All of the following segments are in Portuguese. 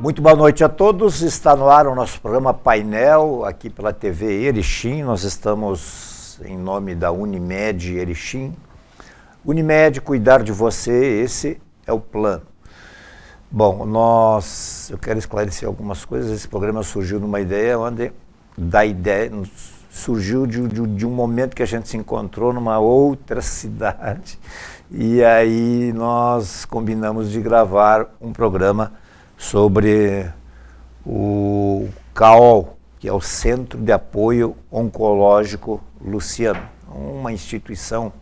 Muito boa noite a todos. Está no ar o nosso programa Painel, aqui pela TV Erechim. Nós estamos em nome da Unimed Erechim. Unimed, cuidar de você, esse é o plano. Bom, eu quero esclarecer algumas coisas. Esse programa surgiu numa ideia surgiu de um momento que a gente se encontrou numa outra cidade. E aí nós combinamos de gravar um programa sobre o CAOL, que é o Centro de Apoio Oncológico Luciano, uma instituição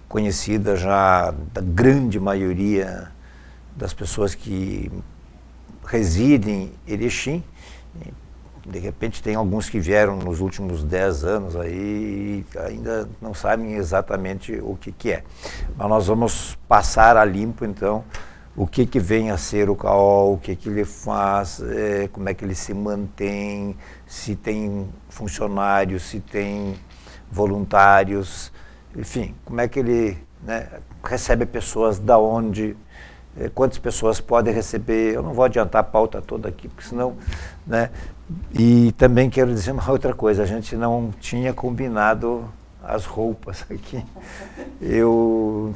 conhecida já da grande maioria das pessoas que residem em Erechim. De repente tem alguns que vieram nos últimos 10 anos aí e ainda não sabem exatamente o que é. Mas nós vamos passar a limpo então o que vem a ser o CAOL, o que ele faz, como é que ele se mantém, se tem funcionários, se tem voluntários, enfim, como é que ele recebe pessoas, da onde, quantas pessoas podem receber. Eu não vou adiantar a pauta toda aqui, porque senão, E também quero dizer uma outra coisa, a gente não tinha combinado as roupas aqui. Eu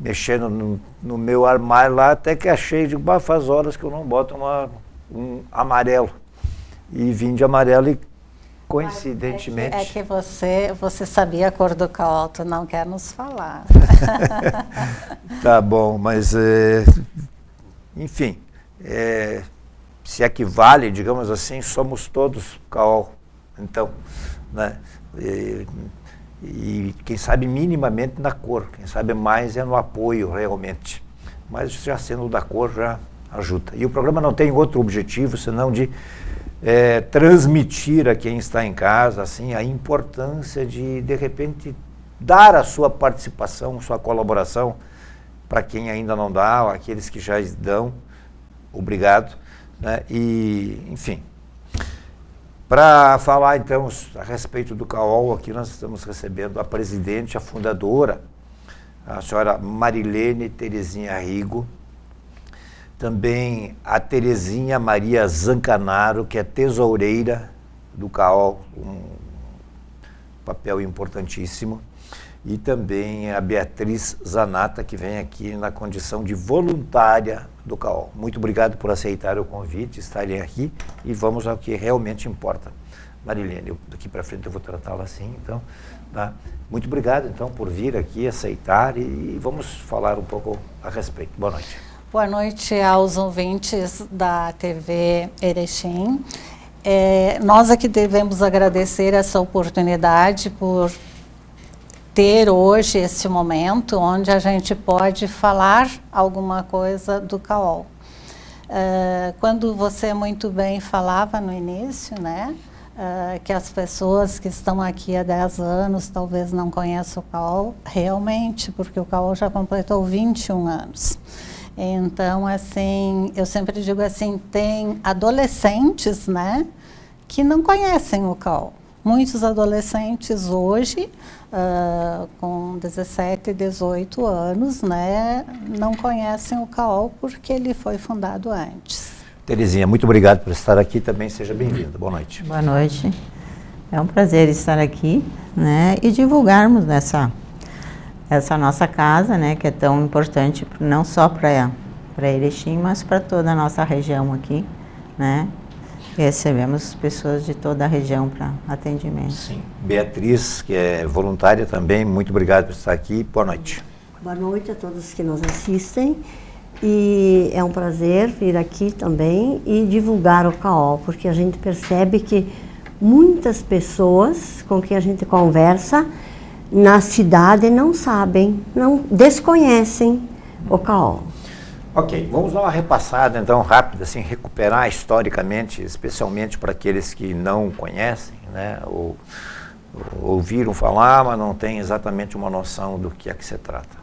mexendo no meu armário lá, até que achei, faz horas que eu não boto um amarelo. E vim de amarelo e, coincidentemente... É que você sabia a cor do CAOL, tu não quer nos falar. Tá bom, mas, enfim, se equivale, digamos assim, somos todos CAOL. Então, E quem sabe minimamente na cor, quem sabe mais é no apoio realmente, mas já sendo da cor já ajuda. E o programa não tem outro objetivo senão de transmitir a quem está em casa assim, a importância de repente dar a sua participação, sua colaboração para quem ainda não dá, aqueles que já dão, obrigado, e enfim. Para falar, então, a respeito do CAOL, aqui nós estamos recebendo a presidente, a fundadora, a senhora Marilene Terezinha Rigo, também a Terezinha Maria Zancanaro, que é tesoureira do CAOL, um papel importantíssimo, e também a Beatriz Zanata, que vem aqui na condição de voluntária do CAOL. Muito obrigado por aceitar o convite, estarem aqui, e vamos ao que realmente importa. Marilene, daqui para frente eu vou tratá-la assim, então, tá? Muito obrigado, então, por vir aqui, aceitar, e vamos falar um pouco a respeito. Boa noite. Boa noite aos ouvintes da TV Erechim. Nós aqui devemos agradecer essa oportunidade por ter hoje esse momento onde a gente pode falar alguma coisa do CAOL. Quando você muito bem falava no início, que as pessoas que estão aqui há 10 anos talvez não conheçam o CAOL, realmente, porque o CAOL já completou 21 anos. Então, assim, eu sempre digo assim, tem adolescentes, que não conhecem o CAOL. Muitos adolescentes hoje, com 17, 18 anos, não conhecem o CAOL porque ele foi fundado antes. Terezinha, muito obrigado por estar aqui também, seja bem-vinda. Boa noite. Boa noite. É um prazer estar aqui, e divulgarmos essa nossa casa, que é tão importante não só para Erechim, mas para toda a nossa região aqui, Recebemos pessoas de toda a região para atendimento. Sim. Beatriz, que é voluntária também, muito obrigado por estar aqui. Boa noite. Boa noite a todos que nos assistem. E é um prazer vir aqui também e divulgar o CAOL, porque a gente percebe que muitas pessoas com quem a gente conversa na cidade não sabem, desconhecem o CAOL. Ok, vamos dar uma repassada então rápida, assim, recuperar historicamente, especialmente para aqueles que não conhecem, ou ouviram falar, mas não têm exatamente uma noção do que é que se trata.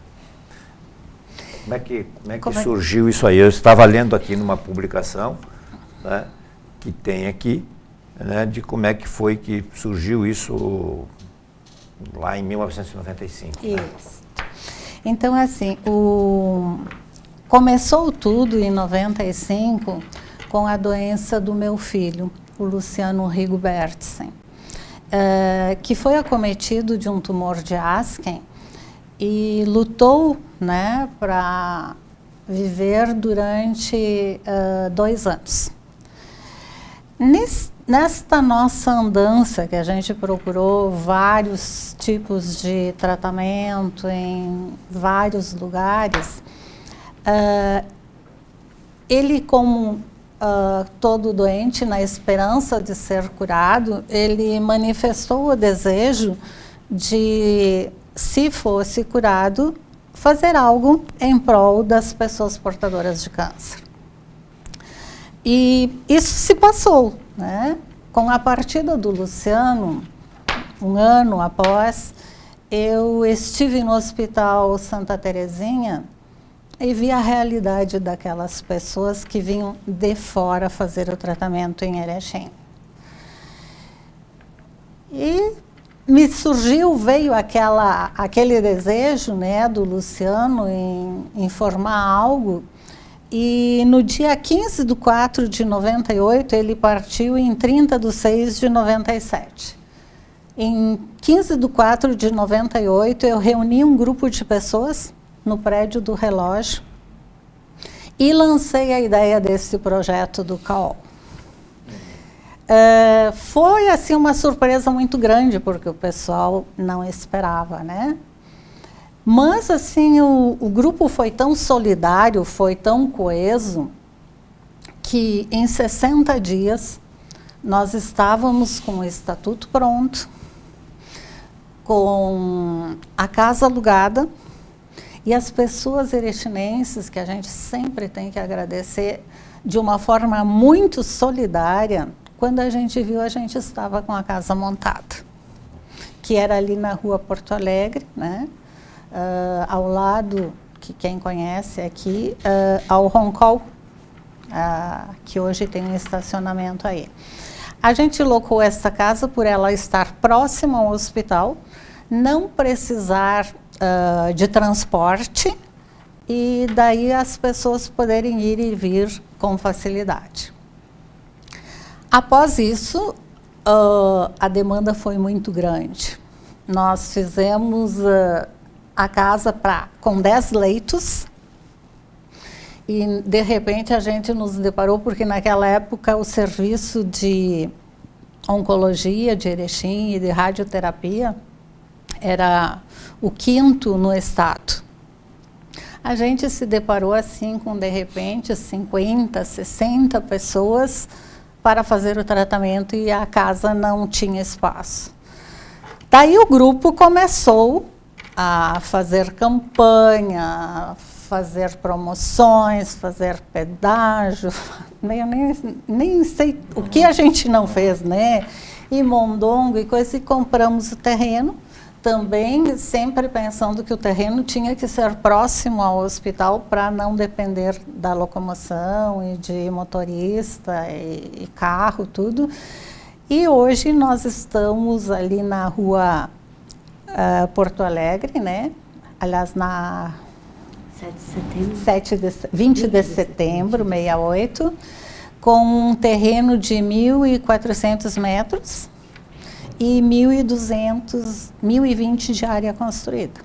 Como é que surgiu isso aí? Eu estava lendo aqui numa publicação, que tem aqui, de como é que foi que surgiu isso lá em 1995. Isso. Então, assim, começou tudo em 95 com a doença do meu filho, o Luciano Rigobertsen, que foi acometido de um tumor de Asken e lutou, né, para viver durante 2 anos. Nesta nossa andança, que a gente procurou vários tipos de tratamento em vários lugares, ele, como todo doente, na esperança de ser curado, ele manifestou o desejo de, se fosse curado, fazer algo em prol das pessoas portadoras de câncer. E isso se passou, né? Com a partida do Luciano, 1 ano após, eu estive no Hospital Santa Terezinha e vi a realidade daquelas pessoas que vinham de fora fazer o tratamento em Erechim. E me veio aquele desejo, né, do Luciano em formar algo, e no dia 15/4/98 ele partiu em 30/6/97. Em 15/4/98 eu reuni um grupo de pessoas no prédio do relógio e lancei a ideia desse projeto do CAOL. Foi assim uma surpresa muito grande, porque o pessoal não esperava, né? Mas assim, o grupo foi tão solidário, foi tão coeso, que em 60 dias nós estávamos com o estatuto pronto, com a casa alugada, e as pessoas erechinenses, que a gente sempre tem que agradecer, de uma forma muito solidária, quando a gente viu, a gente estava com a casa montada, que era ali na rua Porto Alegre, né? Ao lado, que quem conhece aqui, ao Roncol, que hoje tem um estacionamento aí. A gente locou essa casa por ela estar próxima ao hospital, não precisar de transporte, e daí as pessoas poderem ir e vir com facilidade. Após isso, a demanda foi muito grande. Nós fizemos a casa com 10 leitos, e de repente a gente nos deparou, porque naquela época o serviço de oncologia de Erechim e de radioterapia era o 5º no estado. A gente se deparou assim com, de repente, 50, 60 pessoas para fazer o tratamento, e a casa não tinha espaço. Daí o grupo começou a fazer campanha, fazer promoções, fazer pedágio, eu nem sei o que a gente não fez, né? E mondongo e coisa, e compramos o terreno, também sempre pensando que o terreno tinha que ser próximo ao hospital para não depender da locomoção e de motorista e carro, tudo. E hoje nós estamos ali na rua Porto Alegre, né? Aliás, na 20 de setembro, 68, com um terreno de 1.400 metros e 1.220 de área construída.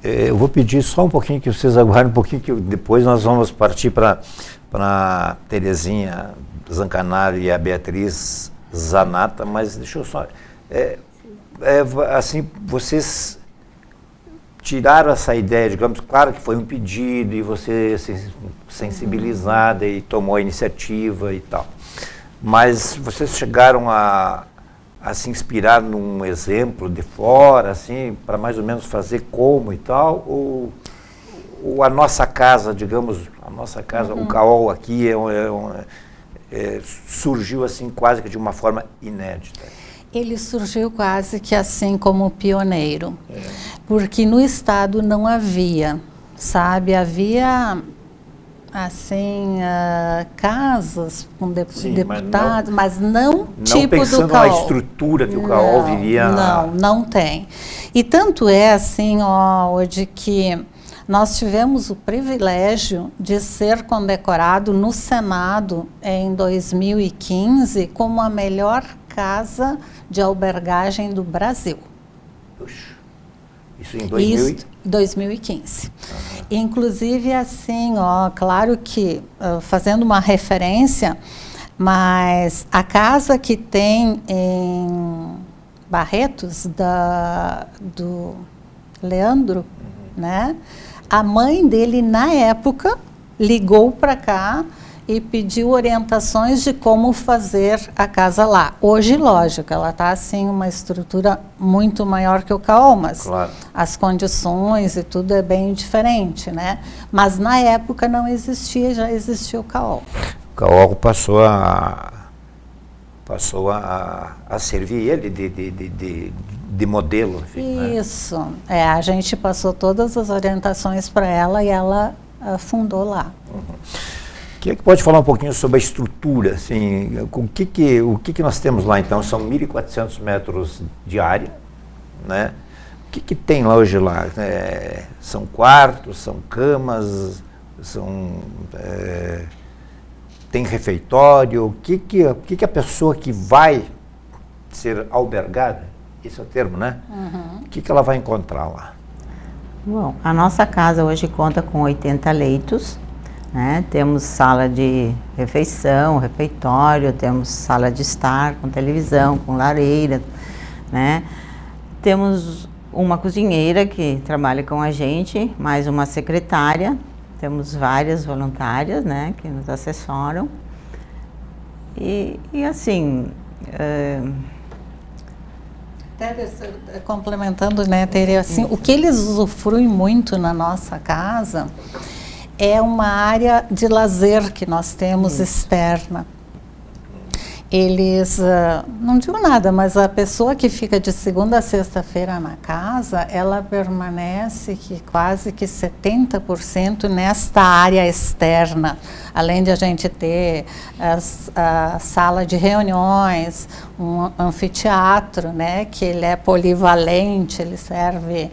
Eu vou pedir só um pouquinho, que vocês aguardem um pouquinho, que depois nós vamos partir para a Terezinha Zancanaro e a Beatriz Zanata, mas deixa eu só... assim, vocês tiraram essa ideia, digamos, claro que foi um pedido e você sensibilizada e tomou a iniciativa e tal, mas vocês chegaram a se inspirar num exemplo de fora, assim, para mais ou menos fazer como e tal, ou a nossa casa, digamos, o CAOL aqui surgiu assim quase que de uma forma inédita? Ele surgiu quase que assim como pioneiro, porque no estado não havia, sabe, havia assim casas com deputados, mas não tipo do CAOL. Não pensando na estrutura que o CAOL vivia. Não tem. E tanto é assim, de que nós tivemos o privilégio de ser condecorado no Senado em 2015 como a melhor casa de albergagem do Brasil. Puxa, isso em 2000? Isso, 2015. Inclusive, assim, ó, claro que, fazendo uma referência, mas a casa que tem em Barretos, do Leandro, né? A mãe dele, na época, ligou para cá e pediu orientações de como fazer a casa lá. Hoje, lógico, ela está assim, uma estrutura muito maior que o Caol, mas Claro. as condições e tudo é bem diferente, né? Mas na época não existia, já existia o Caol. O Caol passou a servir ele de modelo. Enfim, né? Isso. A gente passou todas as orientações para ela e ela fundou lá. Quem é que pode falar um pouquinho sobre a estrutura? Assim, o que nós temos lá então? São 1.400 metros de área, né? O que tem lá hoje lá? São quartos, são camas, tem refeitório? O que a pessoa que vai ser albergada, esse é o termo, né? O que ela vai encontrar lá? Bom, a nossa casa hoje conta com 80 leitos, né? Temos sala de refeição, refeitório, temos sala de estar com televisão, com lareira, né? Temos uma cozinheira que trabalha com a gente, mais uma secretária, temos várias voluntárias, né, que nos assessoram. E assim... Até complementando, né, Tere, assim, o que eles usufruem muito na nossa casa é uma área de lazer que nós temos externa. Eles, não digo nada, mas a pessoa que fica de segunda a sexta-feira na casa, ela permanece quase que 70% nesta área externa. Além de a gente ter a sala de reuniões, um anfiteatro, né, que ele é polivalente, ele serve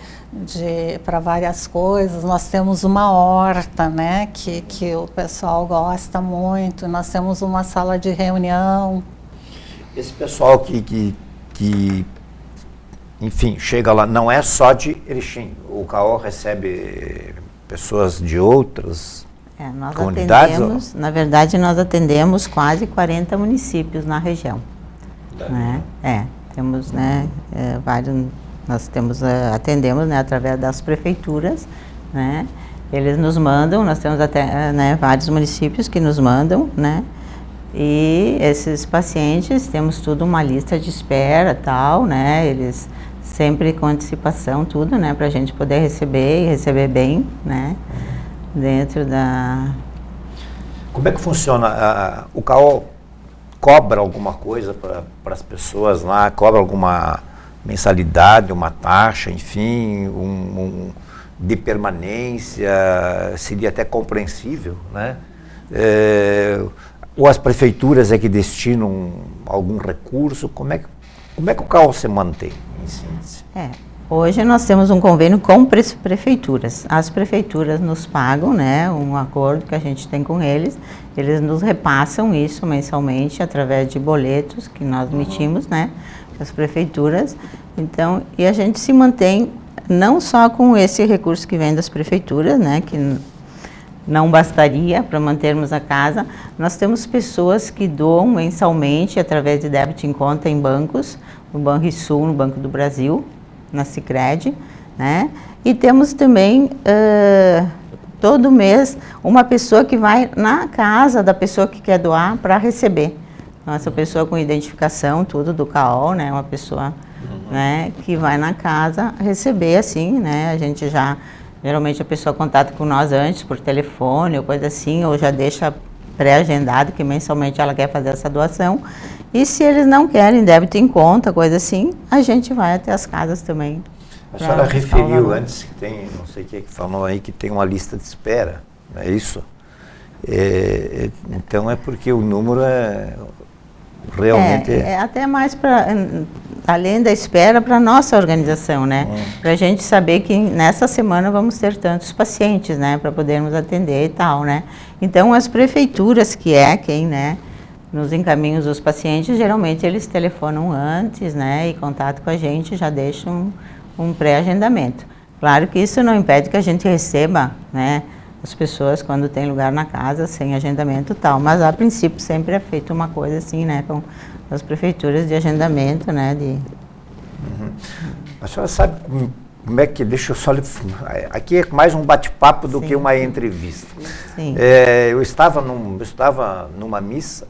para várias coisas. Nós temos uma horta, né, que o pessoal gosta muito. Nós temos uma sala de reunião. Esse pessoal que enfim, chega lá, não é só de Erechim. O Caol recebe pessoas de outras nós comunidades? Atendemos, na verdade, nós atendemos quase 40 municípios na região. Né? Temos, né, vários, nós temos, atendemos, né, através das prefeituras, né? Eles nos mandam, nós temos até, né, vários municípios que nos mandam, né? E esses pacientes, temos tudo uma lista de espera, tal, né? Eles sempre com antecipação, tudo, né? Para a gente poder receber e receber bem, né? Dentro da... Como é que funciona? O Caol cobra alguma coisa para as pessoas lá? Cobra alguma mensalidade, uma taxa, enfim, de permanência? Seria até compreensível, né? Ou as prefeituras é que destinam algum recurso? Como é que o Caol se mantém, em síntese? Hoje nós temos um convênio com prefeituras. As prefeituras nos pagam, né, um acordo que a gente tem com eles. Eles nos repassam isso mensalmente através de boletos que nós emitimos, né, as prefeituras. Então, e a gente se mantém não só com esse recurso que vem das prefeituras, né, que não bastaria para mantermos a casa. Nós temos pessoas que doam mensalmente através de débito em conta em bancos, no Banrisul, no Banco do Brasil, na Sicredi, né? E temos também, todo mês, uma pessoa que vai na casa da pessoa que quer doar para receber. Então, essa pessoa com identificação, tudo do Caol, né? Uma pessoa, né, que vai na casa receber, assim, né? A gente já... Geralmente a pessoa contata com nós antes, por telefone ou coisa assim, ou já deixa pré-agendado que mensalmente ela quer fazer essa doação. E se eles não querem débito em conta, coisa assim, a gente vai até as casas também. A senhora referiu antes que tem, não sei quem que falou aí, que tem uma lista de espera, não é isso? Então é porque o número é realmente... até mais para... além da espera para a nossa organização, né? Para a gente saber que nessa semana vamos ter tantos pacientes, né? Para podermos atender e tal, né? Então, as prefeituras, que é quem, né? Nos encaminhos dos pacientes, geralmente eles telefonam antes, né? E contato com a gente, já deixam um pré-agendamento. Claro que isso não impede que a gente receba, né? As pessoas quando tem lugar na casa, sem agendamento e tal. Mas, a princípio, sempre é feita uma coisa assim, né? Com as prefeituras de agendamento, né? A senhora sabe como é que... Deixa eu só... Aqui é mais um bate-papo do que uma entrevista. Sim. Eu estava numa missa,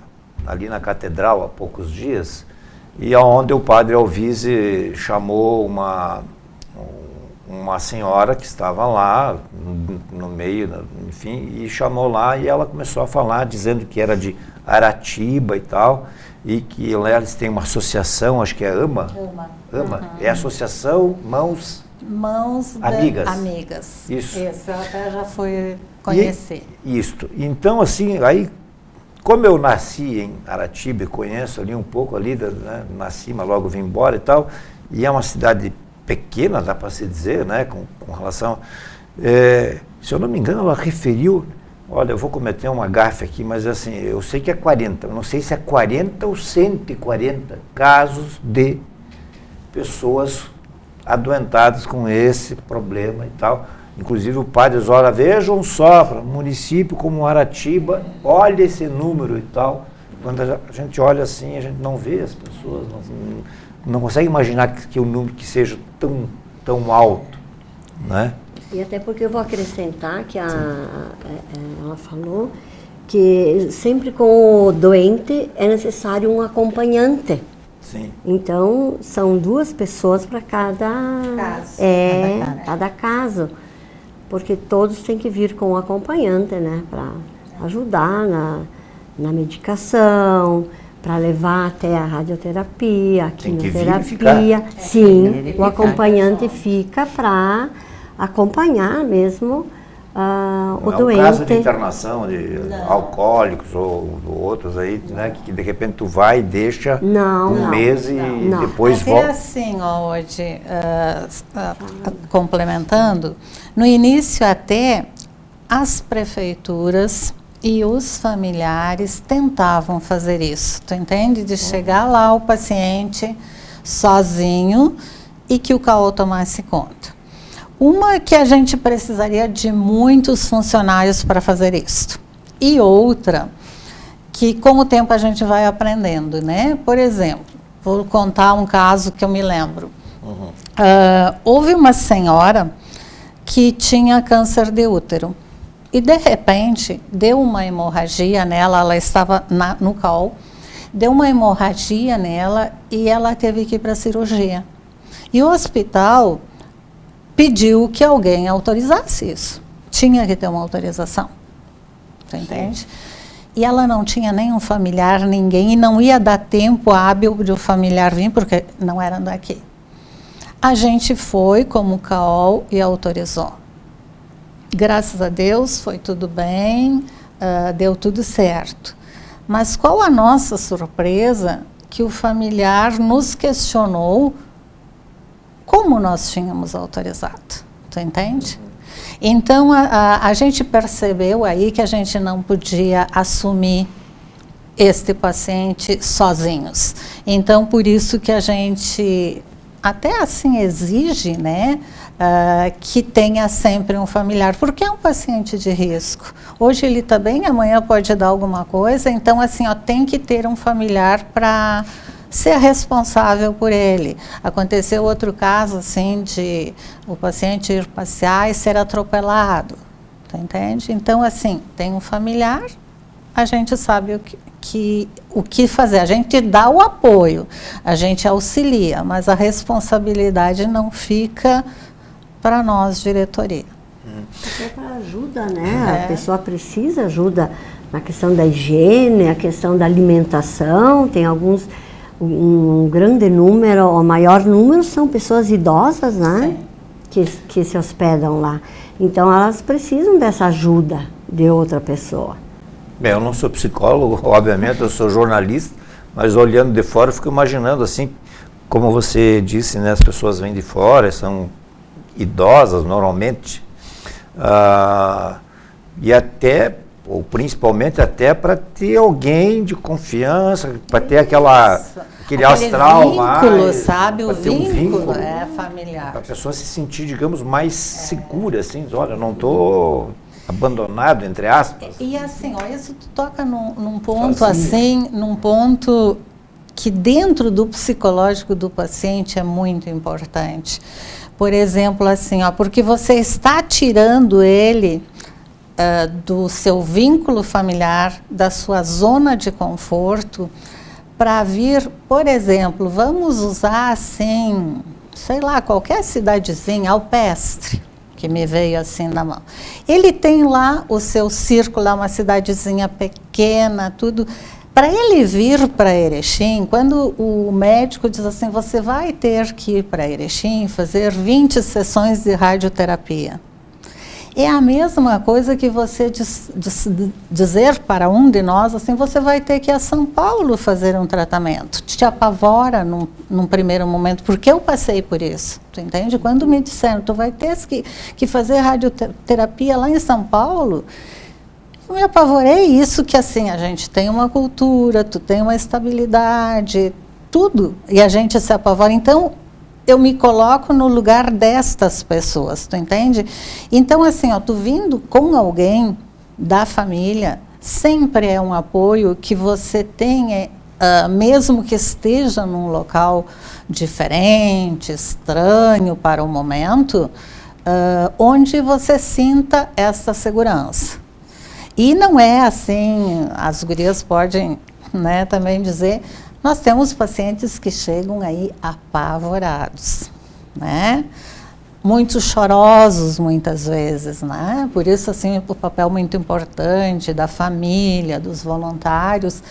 ali na catedral, há poucos dias, e onde o padre Alvise chamou uma senhora que estava lá, no meio, enfim, e chamou lá, e ela começou a falar, dizendo que era de Aratiba e tal, e que eles têm uma associação, acho que é AMA. É a Associação Mãos Amigas. Amigas. Isso. Eu até já fui conhecer. Isto. Então, assim, aí, como eu nasci em Aratiba, conheço ali um pouco ali, né, nasci, mas logo vim embora e tal, e é uma cidade pequena, dá para se dizer, né, com relação... se eu não me engano, ela referiu... Olha, eu vou cometer uma gafe aqui, mas assim, eu sei que é 40, não sei se é 40 ou 140 casos de pessoas adoentadas com esse problema e tal. Inclusive o padre diz, olha, vejam só, para um município como Aratiba, olha esse número e tal. Quando a gente olha assim, a gente não vê as pessoas, não consegue imaginar que o número que seja tão alto, né? E até porque eu vou acrescentar que ela falou que sempre com o doente é necessário um acompanhante. Sim. Então, são 2 pessoas para cada caso. Porque todos têm que vir com um acompanhante, né? Para ajudar na medicação, para levar até a radioterapia, a quimioterapia. Sim, o acompanhante fica para acompanhar mesmo o doente. Não é um caso de internação de alcoólicos ou outros aí, né? Que de repente tu vai e deixa um mês e depois volta. É assim, hoje, complementando, no início até as prefeituras e os familiares tentavam fazer isso, tu entende? De chegar lá o paciente sozinho e que o CAO tomasse conta. Uma que a gente precisaria de muitos funcionários para fazer isso. E outra, que com o tempo a gente vai aprendendo, né? Por exemplo, vou contar um caso que eu me lembro. Houve uma senhora que tinha câncer de útero. E, de repente, deu uma hemorragia nela, ela estava no CAO, deu uma hemorragia nela e ela teve que ir para a cirurgia. E o hospital pediu que alguém autorizasse isso. Tinha que ter uma autorização. Você entende? E ela não tinha nenhum familiar, ninguém, e não ia dar tempo hábil de o familiar vir, porque não eram daqui. A gente foi como CAOL e autorizou. Graças a Deus, foi tudo bem, deu tudo certo. Mas qual a nossa surpresa que o familiar nos questionou como nós tínhamos autorizado, tu entende? Então, a gente percebeu aí que a gente não podia assumir este paciente sozinhos. Então, por isso que a gente até assim exige, né, que tenha sempre um familiar, porque é um paciente de risco. Hoje ele está bem, amanhã pode dar alguma coisa, então assim, tem que ter um familiar para ser responsável por ele. Aconteceu outro caso, assim, de o paciente ir passear e ser atropelado, tá, entende? Então, assim, tem um familiar, a gente sabe o que fazer, a gente dá o apoio, a gente auxilia, mas a responsabilidade não fica para nós, diretoria. Até para ajuda, né? A pessoa precisa ajuda na questão da higiene, a questão da alimentação, tem alguns... Um grande número, o maior número são pessoas idosas, né? Que se hospedam lá. Então, elas precisam dessa ajuda de outra pessoa. Bem, eu não sou psicólogo, obviamente, eu sou jornalista, mas olhando de fora eu fico imaginando assim, como você disse, né, as pessoas vêm de fora, são idosas normalmente, e até, ou principalmente até para ter alguém de confiança, para ter aquele astral vínculo, mais, sabe? O ter um vínculo é familiar. para a pessoa se sentir, digamos, mais segura, assim, olha, eu não estou abandonado, entre aspas. E assim, ó, isso tu toca num ponto assim, num ponto que dentro do psicológico do paciente é muito importante. Por exemplo, assim, ó, porque você está tirando ele do seu vínculo familiar, da sua zona de conforto, para vir, por exemplo, vamos usar assim, sei lá, qualquer cidadezinha, Alpestre, que me veio assim na mão. Ele tem lá o seu círculo, lá uma cidadezinha pequena, tudo. Para ele vir para Erechim, quando o médico diz assim, você vai ter que ir para Erechim fazer 20 sessões de radioterapia. É a mesma coisa que você dizer para um de nós, assim, você vai ter que ir a São Paulo fazer um tratamento. Te apavora num primeiro momento, porque eu passei por isso, tu entende? Quando me disseram, tu vai ter que fazer radioterapia lá em São Paulo, eu me apavorei. Isso que, assim, a gente tem uma cultura, tu tem uma estabilidade, tudo, e a gente se apavora. Então, eu me coloco no lugar destas pessoas, tu entende? Então, assim, ó, tu vindo com alguém da família, sempre é um apoio que você tenha, mesmo que esteja num local diferente, estranho para o momento, onde você sinta essa segurança. E não é assim, as gurias podem, né, também dizer... Nós temos pacientes que chegam aí apavorados, né? Muito chorosos muitas vezes, né? Por isso, assim, o papel muito importante da família, dos voluntários.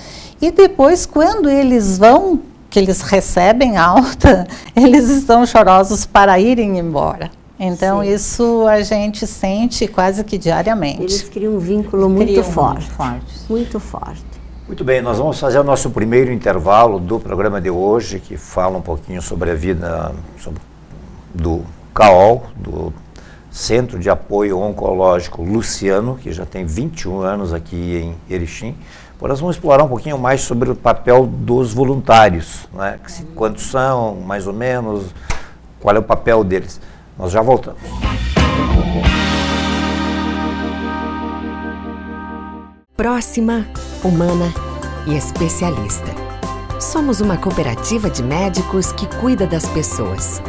E depois, quando eles vão, que eles recebem alta, eles estão chorosos para irem embora. Então, sim, isso a gente sente quase que diariamente. Eles criam um vínculo muito forte. Muito forte. Muito bem, nós vamos fazer o nosso primeiro intervalo do programa de hoje, que fala um pouquinho sobre a vida do CAOL, do Centro de Apoio Oncológico Luciano, que já tem 21 anos aqui em Erechim. Agora nós vamos explorar um pouquinho mais sobre o papel dos voluntários, né? Quantos são, mais ou menos, qual é o papel deles. Nós já voltamos. Próxima, humana e especialista. Somos uma cooperativa de médicos que cuida das pessoas.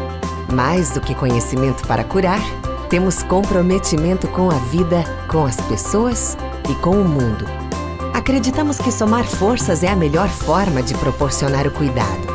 Mais do que conhecimento para curar, temos comprometimento com a vida, com as pessoas e com o mundo. Acreditamos que somar forças é a melhor forma de proporcionar o cuidado.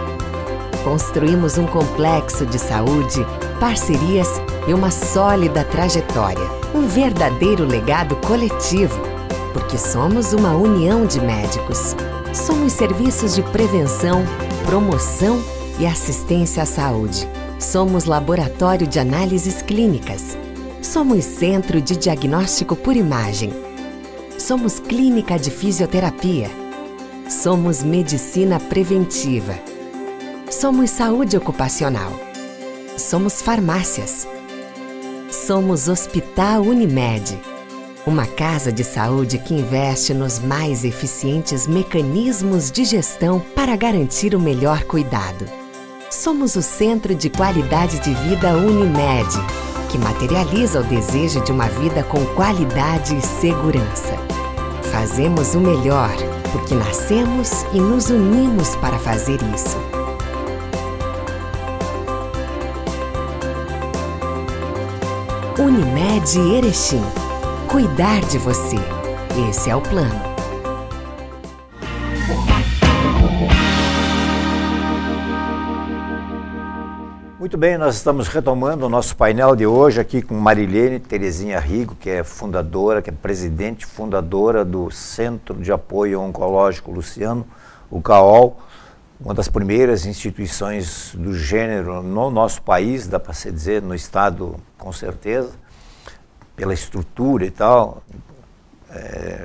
Construímos um complexo de saúde, parcerias e uma sólida trajetória. Um verdadeiro legado coletivo. Porque somos uma união de médicos. Somos serviços de prevenção, promoção e assistência à saúde. Somos laboratório de análises clínicas. Somos centro de diagnóstico por imagem. Somos clínica de fisioterapia. Somos medicina preventiva. Somos saúde ocupacional. Somos farmácias. Somos Hospital Unimed. Uma casa de saúde que investe nos mais eficientes mecanismos de gestão para garantir o melhor cuidado. Somos o Centro de Qualidade de Vida Unimed, que materializa o desejo de uma vida com qualidade e segurança. Fazemos o melhor, porque nascemos e nos unimos para fazer isso. Unimed Erechim. Cuidar de você. Esse é o plano. Muito bem, nós estamos retomando o nosso painel de hoje aqui com Marilene Terezinha Rigo, que é fundadora, que é presidente fundadora do Centro de Apoio Oncológico Luciano, o CAOL, uma das primeiras instituições do gênero no nosso país, dá para se dizer, no estado com certeza, pela estrutura e tal,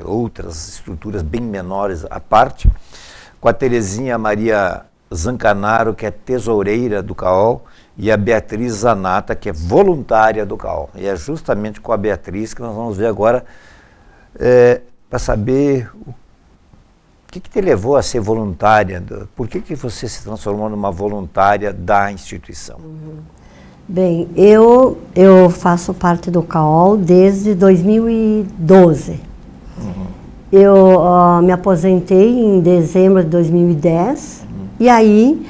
outras estruturas bem menores à parte. Com a Terezinha Maria Zancanaro, que é tesoureira do CAOL, e a Beatriz Zanata, que é voluntária do CAOL. E é justamente com a Beatriz que nós vamos ver agora, para saber o que te levou a ser voluntária, por que você se transformou numa voluntária da instituição? Bem, eu faço parte do CAOL desde 2012. Eu me aposentei em dezembro de 2010 e aí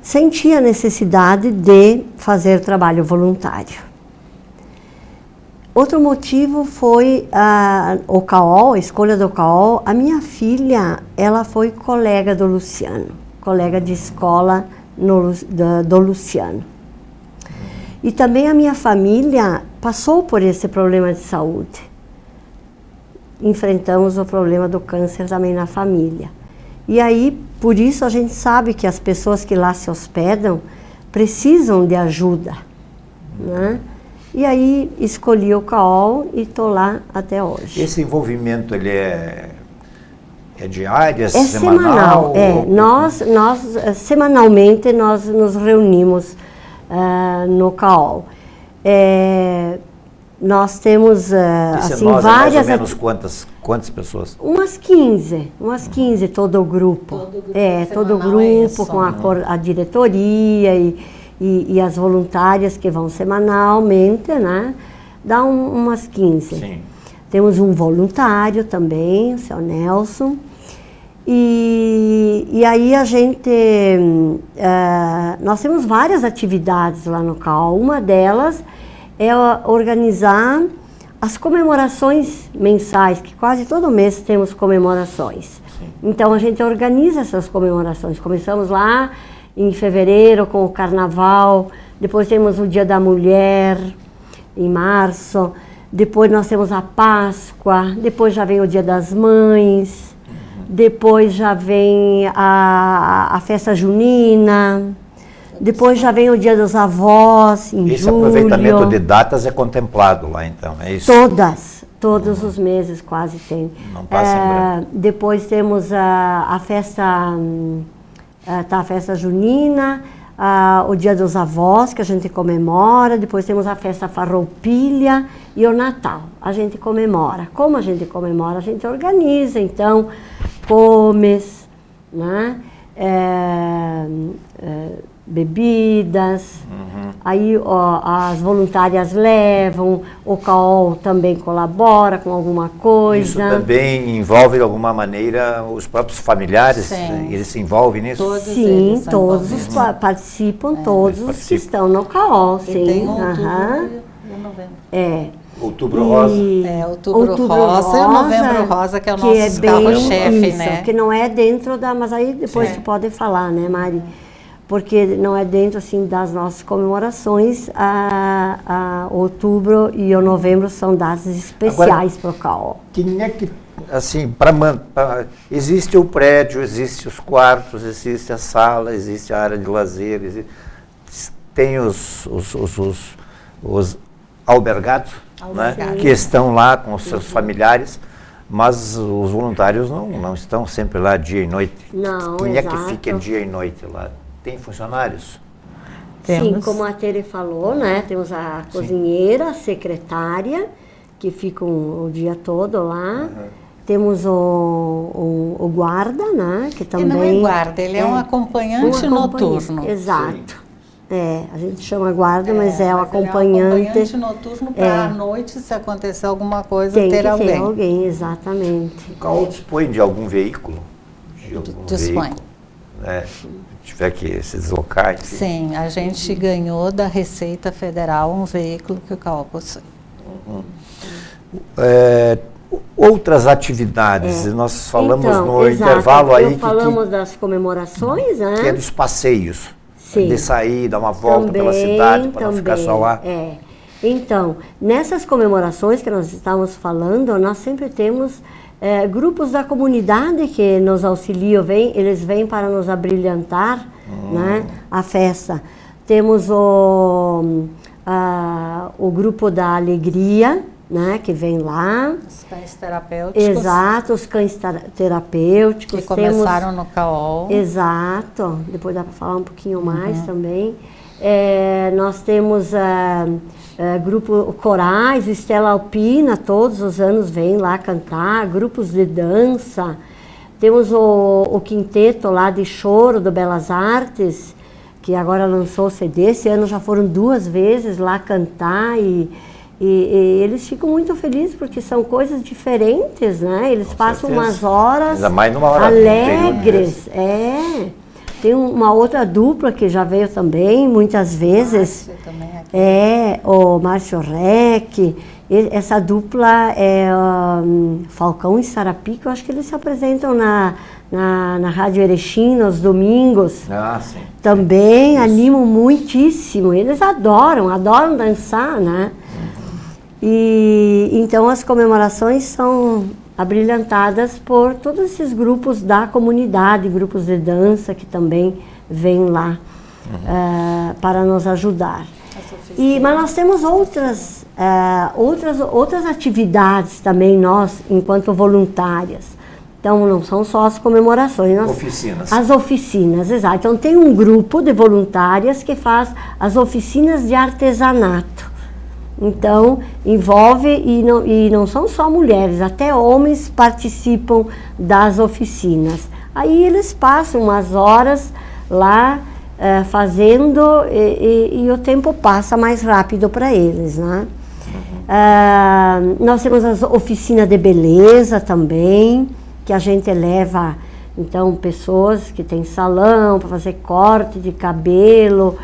senti a necessidade de fazer trabalho voluntário. Outro motivo foi o CAOL, a escolha do CAOL. A minha filha, ela foi colega do Luciano, colega de escola do Luciano. E também a minha família passou por esse problema de saúde. Enfrentamos o problema do câncer também na família. E aí, por isso, a gente sabe que as pessoas que lá se hospedam precisam de ajuda, né? E aí, escolhi o CAOL e estou lá até hoje. Esse envolvimento, ele é diário, é semanal? Nós, semanalmente, nós nos reunimos no CAOL. Nós temos assim, nós, várias... mais ou menos quantas pessoas? Umas 15, todo o grupo. Todo o grupo com a diretoria e as voluntárias que vão semanalmente, né? Dá umas 15. Sim. Temos um voluntário também, o seu Nelson. E aí a gente... nós temos várias atividades lá no CAOL. Uma delas é organizar as comemorações mensais, que quase todo mês temos comemorações. Sim. Então a gente organiza essas comemorações. Começamos lá em fevereiro com o Carnaval, depois temos o Dia da Mulher, em março, depois nós temos a Páscoa, depois já vem o Dia das Mães, depois já vem a festa junina, depois já vem o Dia dos Avós, em julho. Esse aproveitamento de datas é contemplado lá, então, é isso? Todos os meses quase tem. Não passa em branco. Depois temos a festa, a festa junina, o Dia dos Avós, que a gente comemora, depois temos a festa Farroupilha e o Natal, a gente comemora. Como a gente comemora? A gente organiza, então, comes, né? Bebidas, aí as voluntárias levam, o CAOL também colabora com alguma coisa. Isso também envolve de alguma maneira os próprios familiares? Sim. Eles se envolvem nisso? Sim, todos participam, todos os que estão no CAOL, sim. Tem outubro e novembro. Outubro Rosa. Outubro Rosa e o Novembro Rosa, que é o nosso carro-chefe, né? Que não é dentro da... Mas aí depois tu pode falar, né, Mari? Porque não é dentro, assim, das nossas comemorações. A outubro e o novembro são datas especiais para o CAOL. Quem é que, assim, existe o prédio, existe os quartos, existe a sala, existe a área de lazer, tem os albergados, né, que estão lá com os seus familiares, mas os voluntários não estão sempre lá dia e noite. Não, Quem é que fica dia e noite lá? Tem funcionários? Temos. Sim, como a Tere falou, né? Temos a cozinheira, a secretária, que ficam o dia todo lá. Temos o guarda, né? Que também... Ele não é guarda, ele é um acompanhante noturno. Exato. A gente chama guarda, mas é o acompanhante. Ele é um acompanhante noturno para à noite, se acontecer alguma coisa, ter alguém. Tem alguém, exatamente. O CAOL dispõe de algum veículo? Dispõe. Tiver que se deslocar, enfim. Sim, a gente ganhou da Receita Federal um veículo que o CAOL possui. Outras atividades, nós falamos no intervalo aí falamos das comemorações, né? Que é dos passeios. Sim. De sair, dar uma volta pela cidade, para não ficar só lá. Então, nessas comemorações que nós estávamos falando, nós sempre temos grupos da comunidade que nos auxiliam, eles vêm para nos abrilhantar, né, a festa. Temos o grupo da Alegria, né, que vem lá. Os cães terapêuticos. Exato, os cães terapêuticos. Que começaram no CAOL. Exato, depois dá para falar um pouquinho mais também. Nós temos grupo corais, Estela Alpina, todos os anos vem lá cantar, grupos de dança. Temos o quinteto lá de choro do Belas Artes, que agora lançou o CD, esse ano já foram 2 vezes lá cantar e eles ficam muito felizes porque são coisas diferentes, né? Eles passam umas horas ainda mais numa hora alegres. Tem uma outra dupla que já veio também, muitas vezes. Também aqui. O Márcio Rec. Essa dupla é Falcão e Sarapi, que eu acho que eles se apresentam na Rádio Erechim nos domingos. Ah, sim. Também animam muitíssimo. Eles adoram dançar, né? E então as comemorações são abrilhantadas por todos esses grupos da comunidade, grupos de dança que também vêm lá para nos ajudar. Mas nós temos outras atividades também, nós, enquanto voluntárias. Então, não são só as comemorações. Oficinas. As oficinas, exato. Então, tem um grupo de voluntárias que faz as oficinas de artesanato. Então, envolve, e não são só mulheres, até homens participam das oficinas. Aí eles passam umas horas lá fazendo e o tempo passa mais rápido para eles, né? Nós temos as oficinas de beleza também, que a gente leva, então, pessoas que têm salão para fazer corte de cabelo,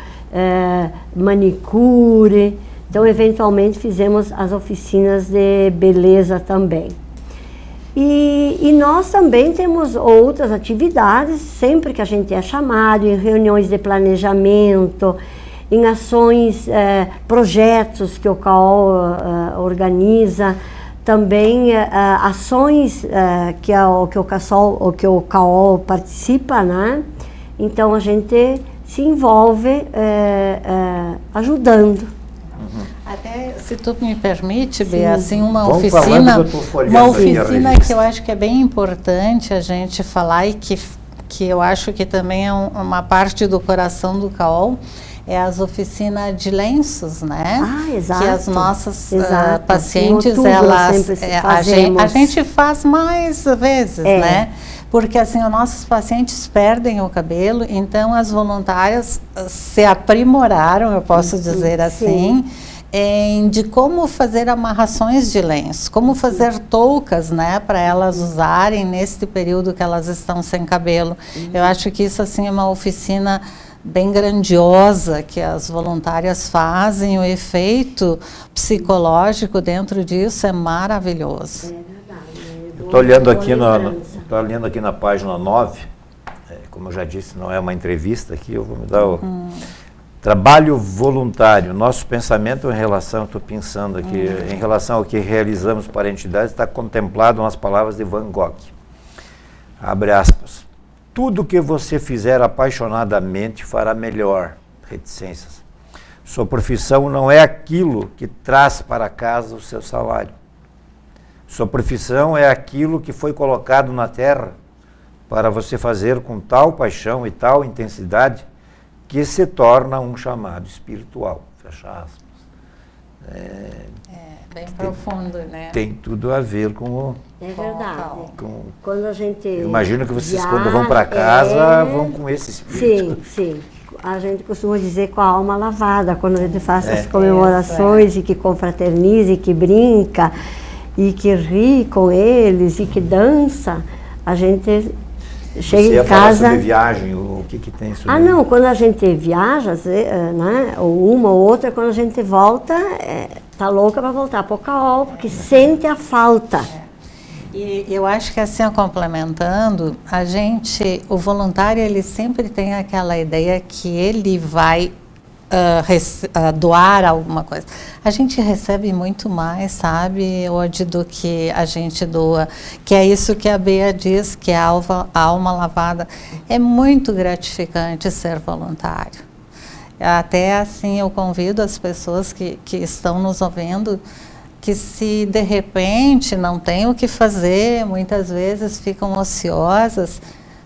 manicure. Então, eventualmente, fizemos as oficinas de beleza também. E nós também temos outras atividades, sempre que a gente é chamado, em reuniões de planejamento, em ações, projetos que o CAOL organiza, também ações que o CAOL participa, né? Então, a gente se envolve ajudando. Até, se tu me permite, Bea, assim, uma Vamos oficina aqui que eu acho que é bem importante a gente falar e que eu acho que também é uma parte do coração do CAOL, é as oficinas de lenços, né? Exato. Que as nossas Em pacientes, outubro, elas, fazemos. a gente faz mais vezes, né? Porque assim, os nossos pacientes perdem o cabelo, então as voluntárias se aprimoraram, eu posso dizer assim, de como fazer amarrações de lenço, como fazer toucas, né, para elas usarem neste período que elas estão sem cabelo. Eu acho que isso assim é uma oficina bem grandiosa que as voluntárias fazem, o efeito psicológico dentro disso é maravilhoso. Estou olhando aqui na página 9, como eu já disse, não é uma entrevista aqui, eu vou me dar o trabalho voluntário. Nosso pensamento em relação, estou pensando aqui, em relação ao que realizamos para a entidade, está contemplado nas palavras de Van Gogh. Abre aspas. Tudo que você fizer apaixonadamente fará melhor. Reticências. Sua profissão não é aquilo que traz para casa o seu salário. Sua profissão é aquilo que foi colocado na terra para você fazer com tal paixão e tal intensidade que se torna um chamado espiritual. Fecha aspas. Bem profundo, né? Tem tudo a ver com o... É verdade. Com, quando a gente eu imagino que vocês, quando vão para casa, vão com esse espírito. Sim. A gente costuma dizer com a alma lavada, quando a gente faz as comemorações e que confraterniza e que brinca e que ri com eles e que dança, a gente chega em casa... Falar sobre viagem, o que tem sobre... não, quando a gente viaja, né, ou uma ou outra, quando a gente volta, tá louca para voltar para o CAOL, porque sente a falta. E eu acho que assim, complementando, o voluntário, ele sempre tem aquela ideia que ele vai doar alguma coisa. A gente recebe muito mais, sabe, hoje do que a gente doa, que é isso que a Bea diz, que é a alma lavada. É muito gratificante ser voluntário. Até assim, eu convido as pessoas que estão nos ouvindo, que se de repente não tem o que fazer, muitas vezes ficam ociosas,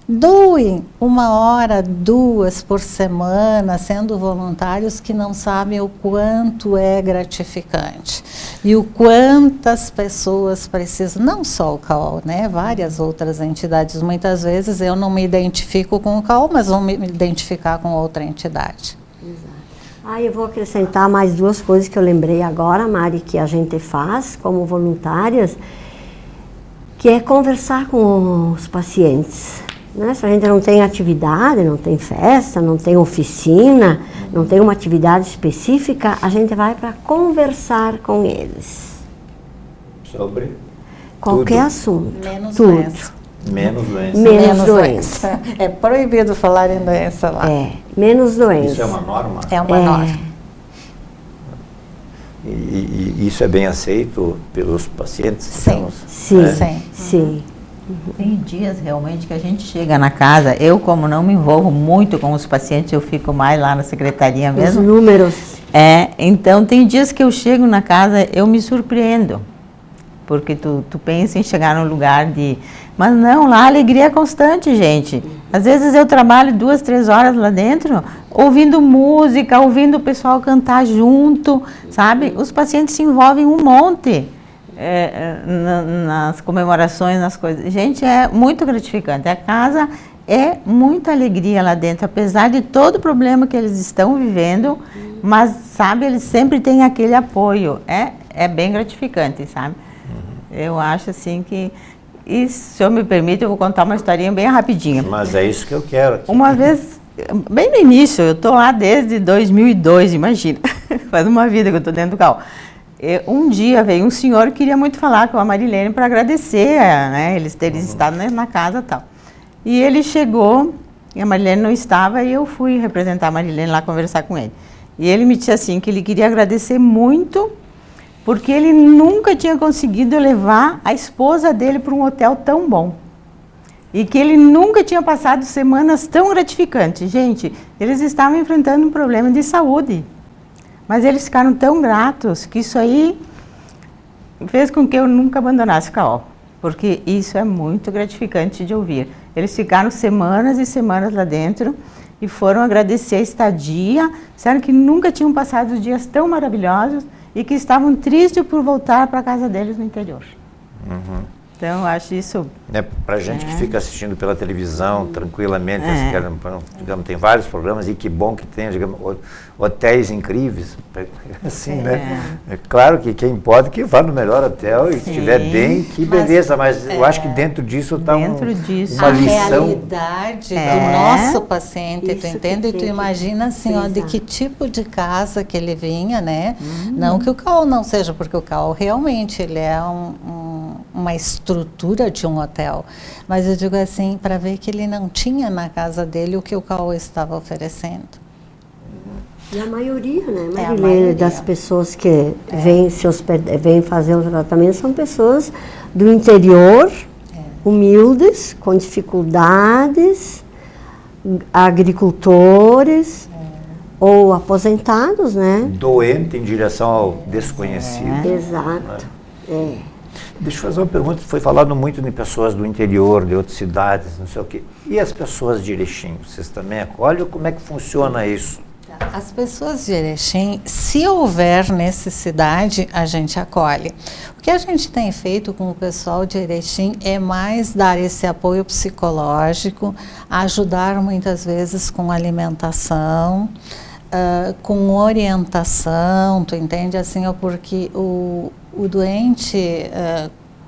doem 1 hora, 2 por semana, sendo voluntários, que não sabem o quanto é gratificante. E o quantas pessoas precisam, não só o CAOL, né? Várias outras entidades. Muitas vezes eu não me identifico com o CAOL, mas vou me identificar com outra entidade. Eu vou acrescentar mais 2 coisas que eu lembrei agora, Mari, que a gente faz como voluntárias, que é conversar com os pacientes. Né? Se a gente não tem atividade, não tem festa, não tem oficina, não tem uma atividade específica, a gente vai para conversar com eles. Sobre? Qualquer tudo. assunto. Menos tudo. doença. Menos doença. Menos doença. É proibido falar em doença lá. Menos doença. Isso é uma norma? É uma norma. E isso é bem aceito pelos pacientes? Sim. Sim, Sim. sim. Tem dias realmente que a gente chega na casa, eu como não me envolvo muito com os pacientes, eu fico mais lá na secretaria Os mesmo. números. Então tem dias que eu chego na casa, eu me surpreendo. Porque tu pensa em chegar num lugar de... Mas não, lá a alegria é constante, gente. Às vezes eu trabalho 2, 3 horas lá dentro, ouvindo música, ouvindo o pessoal cantar junto, sabe? Os pacientes se envolvem um monte nas comemorações, nas coisas. Gente, é muito gratificante. A casa é muita alegria lá dentro, apesar de todo o problema que eles estão vivendo, mas, sabe, eles sempre têm aquele apoio. É bem gratificante, sabe? Eu acho assim que, e se eu me permite, eu vou contar uma historinha bem rapidinha. Mas é isso que eu quero aqui. Uma vez, bem no início, eu estou lá desde 2002, imagina, faz uma vida que eu estou dentro do carro. Um dia veio um senhor que queria muito falar com a Marilene para agradecer, né, eles terem estado na casa e tal. E ele chegou, e a Marilene não estava, e eu fui representar a Marilene lá, conversar com ele. E ele me disse assim, que ele queria agradecer muito, porque ele nunca tinha conseguido levar a esposa dele para um hotel tão bom. E que ele nunca tinha passado semanas tão gratificantes. Gente, eles estavam enfrentando um problema de saúde. Mas eles ficaram tão gratos que isso aí fez com que eu nunca abandonasse o CAOL. Porque isso é muito gratificante de ouvir. Eles ficaram semanas e semanas lá dentro e foram agradecer a estadia. Disseram que nunca tinham passado dias tão maravilhosos e que estavam tristes por voltar para a casa deles no interior. Então, eu acho isso... Para gente que fica assistindo pela televisão, tranquilamente, digamos, tem vários programas, e que bom que tem, digamos, hotéis incríveis, assim, né? É claro que quem pode que vá no melhor hotel e estiver bem, que beleza, mas eu acho que dentro disso está uma lição. A realidade do nosso paciente, tu entende? E tu imagina assim, ó, de que tipo de casa que ele vinha, né? Não que o CAOL não seja, porque o CAOL realmente ele é uma estrutura de um hotel, mas eu digo assim, para ver que ele não tinha na casa dele o que o CAOL estava oferecendo. E a maioria, né, Marilene, maioria das pessoas que vêm fazer o tratamento são pessoas do interior, humildes, com dificuldades, agricultores ou aposentados, né? Doente em direção ao desconhecido. Exato. Deixa eu fazer uma pergunta, foi falado muito de pessoas do interior, de outras cidades, não sei o quê. E as pessoas de Erechim, vocês também acolhem? Como é que funciona isso? As pessoas de Erechim, se houver necessidade, a gente acolhe. O que a gente tem feito com o pessoal de Erechim é mais dar esse apoio psicológico, ajudar muitas vezes com alimentação, com orientação, tu entende? Assim, porque o doente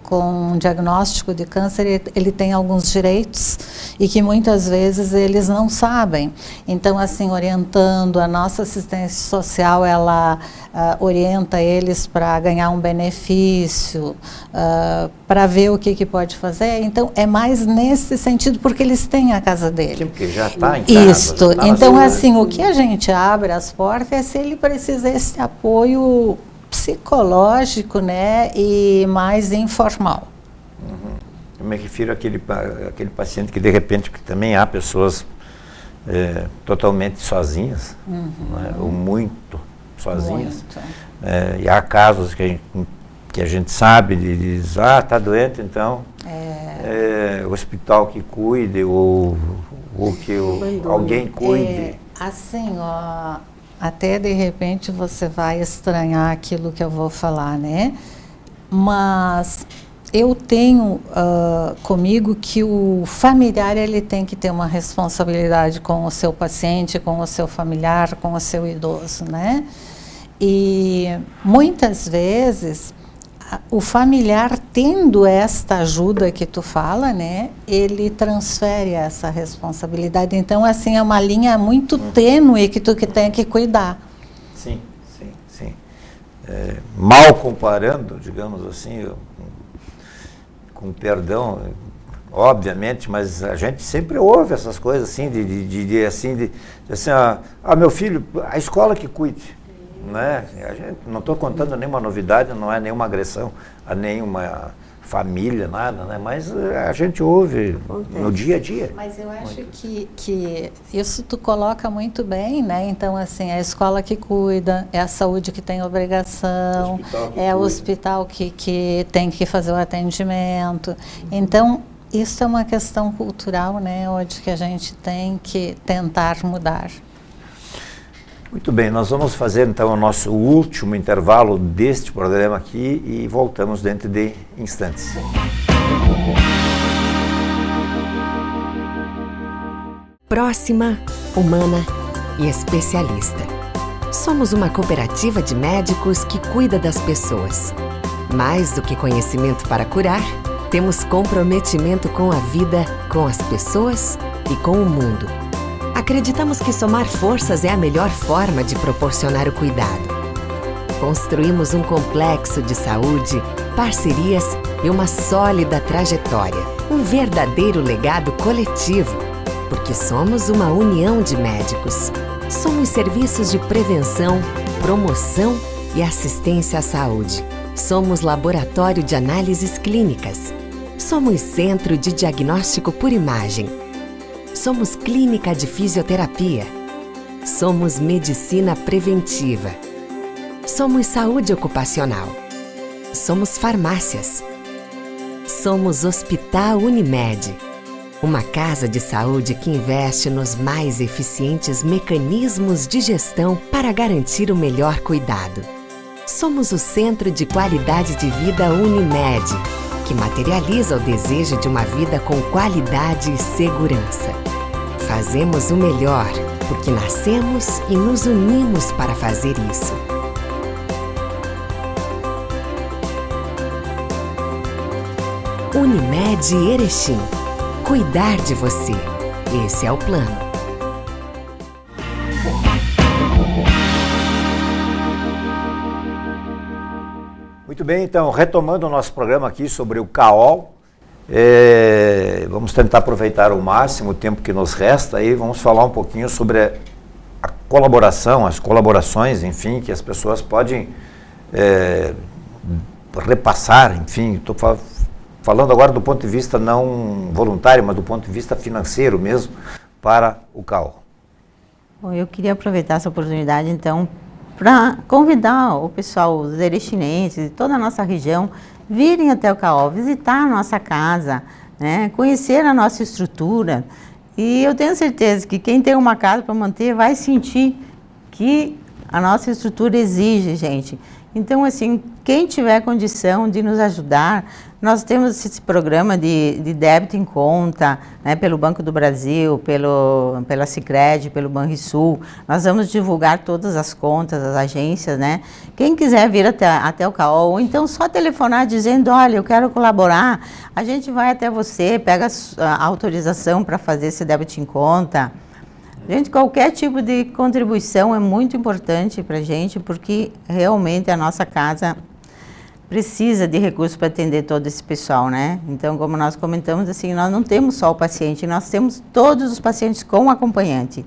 com um diagnóstico de câncer, ele tem alguns direitos e que muitas vezes eles não sabem. Então, assim, orientando, a nossa assistência social, ela orienta eles para ganhar um benefício, para ver o que pode fazer. Então, é mais nesse sentido, porque eles têm a casa dele. Sim, porque já está em casa. Isto. Então, assim, o que a gente abre as portas é se ele precisa desse apoio psicológico, né, e mais informal. Eu me refiro àquele paciente que, de repente, que também há pessoas totalmente sozinhas, né, ou muito sozinhas. Muito. E há casos que a gente que a gente sabe, diz, está doente, então o hospital que cuide, ou que alguém cuide. Assim, ó, até de repente você vai estranhar aquilo que eu vou falar, né? Mas eu tenho comigo que o familiar ele tem que ter uma responsabilidade com o seu paciente, com o seu familiar, com o seu idoso, né? E muitas vezes o familiar tendo esta ajuda que tu fala, né, ele transfere essa responsabilidade. Então, assim, é uma linha muito tênue que tu que tem que cuidar. Sim. Mal comparando, digamos assim, com perdão, obviamente, mas a gente sempre ouve essas coisas assim, de assim, meu filho, a escola que cuide. Né? A gente, não estou contando nenhuma novidade, não é nenhuma agressão a nenhuma família, nada, né? Mas a gente ouve no dia a dia. Mas eu acho que isso tu coloca muito bem, né? Então, assim, é a escola que cuida, é a saúde que tem obrigação, é o hospital que tem que fazer o atendimento. Então, isso é uma questão cultural, né? Onde que a gente tem que tentar mudar. Muito bem, nós vamos fazer então o nosso último intervalo deste programa aqui e voltamos dentro de instantes. Próxima, humana e especialista. Somos uma cooperativa de médicos que cuida das pessoas. Mais do que conhecimento para curar, temos comprometimento com a vida, com as pessoas e com o mundo. Acreditamos que somar forças é a melhor forma de proporcionar o cuidado. Construímos um complexo de saúde, parcerias e uma sólida trajetória. Um verdadeiro legado coletivo, porque somos uma união de médicos. Somos serviços de prevenção, promoção e assistência à saúde. Somos laboratório de análises clínicas. Somos centro de diagnóstico por imagem. Somos clínica de fisioterapia. Somos medicina preventiva. Somos saúde ocupacional. Somos farmácias. Somos Hospital Unimed, uma casa de saúde que investe nos mais eficientes mecanismos de gestão para garantir o melhor cuidado. Somos o Centro de Qualidade de Vida Unimed, que materializa o desejo de uma vida com qualidade e segurança. Fazemos o melhor, porque nascemos e nos unimos para fazer isso. Unimed Erechim. Cuidar de você. Esse é o plano. Muito bem, então, retomando o nosso programa aqui sobre o CAOL, vamos tentar aproveitar ao máximo o tempo que nos resta e vamos falar um pouquinho sobre a colaboração, as colaborações, enfim, que as pessoas podem repassar, enfim, estou falando agora do ponto de vista não voluntário, mas do ponto de vista financeiro mesmo, para o CAOL. Bom, eu queria aproveitar essa oportunidade, então, para convidar o pessoal, os erechinenses de toda a nossa região, virem até o CAOL, visitar a nossa casa, né, conhecer a nossa estrutura. E eu tenho certeza que quem tem uma casa para manter vai sentir que a nossa estrutura exige, gente. Então, assim, quem tiver condição de nos ajudar, nós temos esse programa de débito em conta, né, pelo Banco do Brasil, pela Sicredi, pelo Banrisul. Nós vamos divulgar todas as contas, as agências, né? Quem quiser vir até o CAOL, ou então só telefonar dizendo, olha, eu quero colaborar, a gente vai até você, pega a autorização para fazer esse débito em conta. Gente, qualquer tipo de contribuição é muito importante para a gente, porque realmente a nossa casa precisa de recursos para atender todo esse pessoal, né? Então, como nós comentamos, assim, nós não temos só o paciente, nós temos todos os pacientes com acompanhante,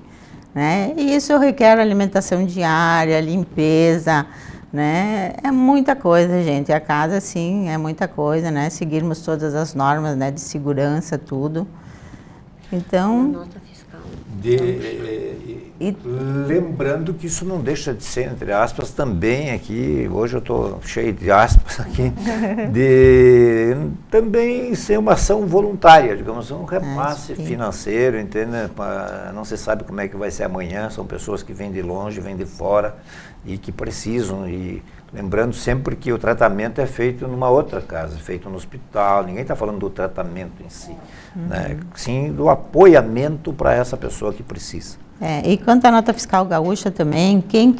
né? E isso requer alimentação diária, limpeza, né? É muita coisa, gente. A casa, sim, é muita coisa, né? Seguirmos todas as normas, né, de segurança, tudo. Então... Nota fiscal. E lembrando que isso não deixa de ser, entre aspas, também aqui, hoje eu estou cheio de aspas aqui, de também ser uma ação voluntária, digamos, um repasse financeiro, entende? Não se sabe como é que vai ser amanhã, são pessoas que vêm de longe, vêm de fora e que precisam, e lembrando sempre que o tratamento é feito numa outra casa, feito no hospital, ninguém está falando do tratamento em si, né? Sim do apoiamento para essa pessoa que precisa. E quanto à nota fiscal gaúcha também, quem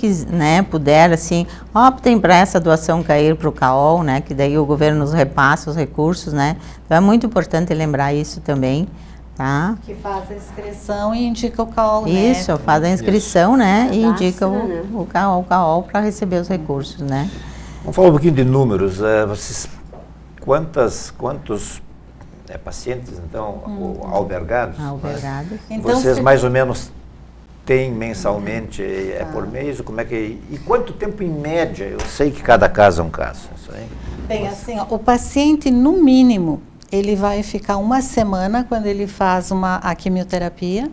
puder, assim, optem para essa doação cair para o CAOL, né, que daí o governo nos repassa os recursos, né, então é muito importante lembrar isso também, tá? Que faz a inscrição e indica o CAOL, Isso, né? faz a inscrição, né, e Cadastra, indica né? o CAOL para receber os recursos, né. Vamos falar um pouquinho de números, vocês, quantos pacientes, então, albergados? Albergados. Então, Vocês mais ou menos têm mensalmente, por mês, como é que, e quanto tempo em média? Eu sei que cada caso é um caso, isso aí. Bem, assim, ó, o paciente, no mínimo, ele vai ficar uma semana quando ele faz a quimioterapia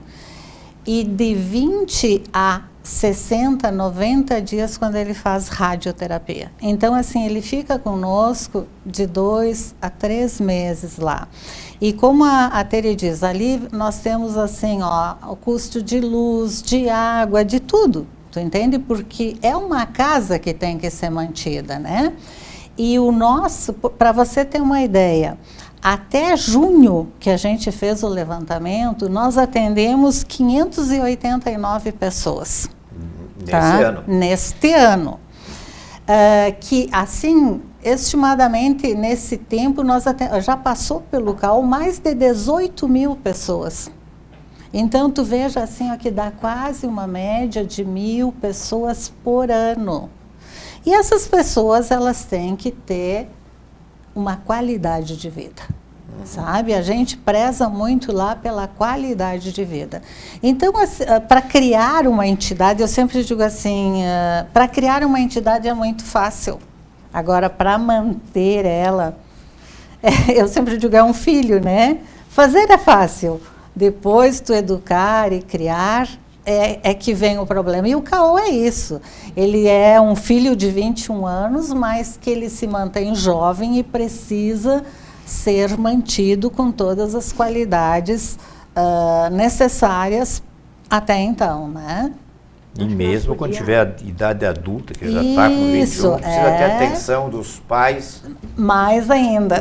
e de 20 a 60, 90 dias quando ele faz radioterapia. Então, assim, ele fica conosco de 2 a 3 meses lá. E como a Tere diz, ali nós temos, assim, ó, o custo de luz, de água, de tudo, tu entende? Porque é uma casa que tem que ser mantida, né? E o nosso, para você ter uma ideia, até junho, que a gente fez o levantamento, nós atendemos 589 pessoas. Nesse ano? Neste ano. Que, assim, estimadamente, nesse tempo, já passou pelo CAOL mais de 18 mil pessoas. Então, tu veja, assim, ó, que dá quase uma média de 1.000 pessoas por ano. E essas pessoas, elas têm que ter uma qualidade de vida, sabe? A gente preza muito lá pela qualidade de vida. Então, para criar uma entidade, eu sempre digo assim, para criar uma entidade é muito fácil. Agora, para manter ela, eu sempre digo, é um filho, né? Fazer é fácil. Depois, tu educar e criar, é que vem o problema. E o CAOL é isso. Ele é um filho de 21 anos, mas que ele se mantém jovem e precisa ser mantido com todas as qualidades necessárias até então, né? E mesmo quando tiver a idade adulta, que já está com 21, precisa ter atenção dos pais. Mais ainda.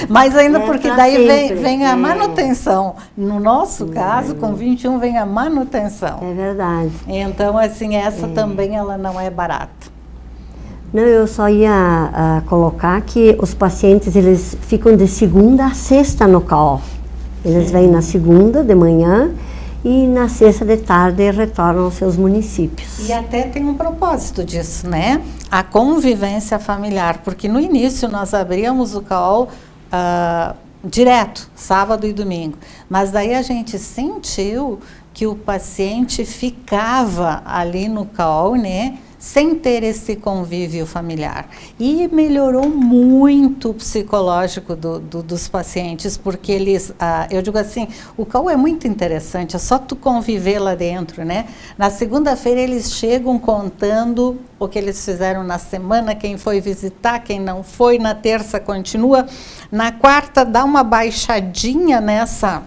Mais ainda porque daí vem a manutenção. No nosso caso, com 21, vem a manutenção. É verdade. Então, assim, essa também ela não é barata. Não, eu só ia colocar que os pacientes, eles ficam de segunda a sexta no CAOL. Eles vêm na segunda de manhã e na sexta de tarde retornam aos seus municípios. E até tem um propósito disso, né? A convivência familiar, porque no início nós abríamos o CAOL direto, sábado e domingo, mas daí a gente sentiu que o paciente ficava ali no CAOL, né? Sem ter esse convívio familiar. E melhorou muito o psicológico dos pacientes, porque eles, eu digo assim, o CAOL é muito interessante, é só tu conviver lá dentro, né? Na segunda-feira eles chegam contando o que eles fizeram na semana, quem foi visitar, quem não foi, na terça continua, na quarta dá uma baixadinha nessa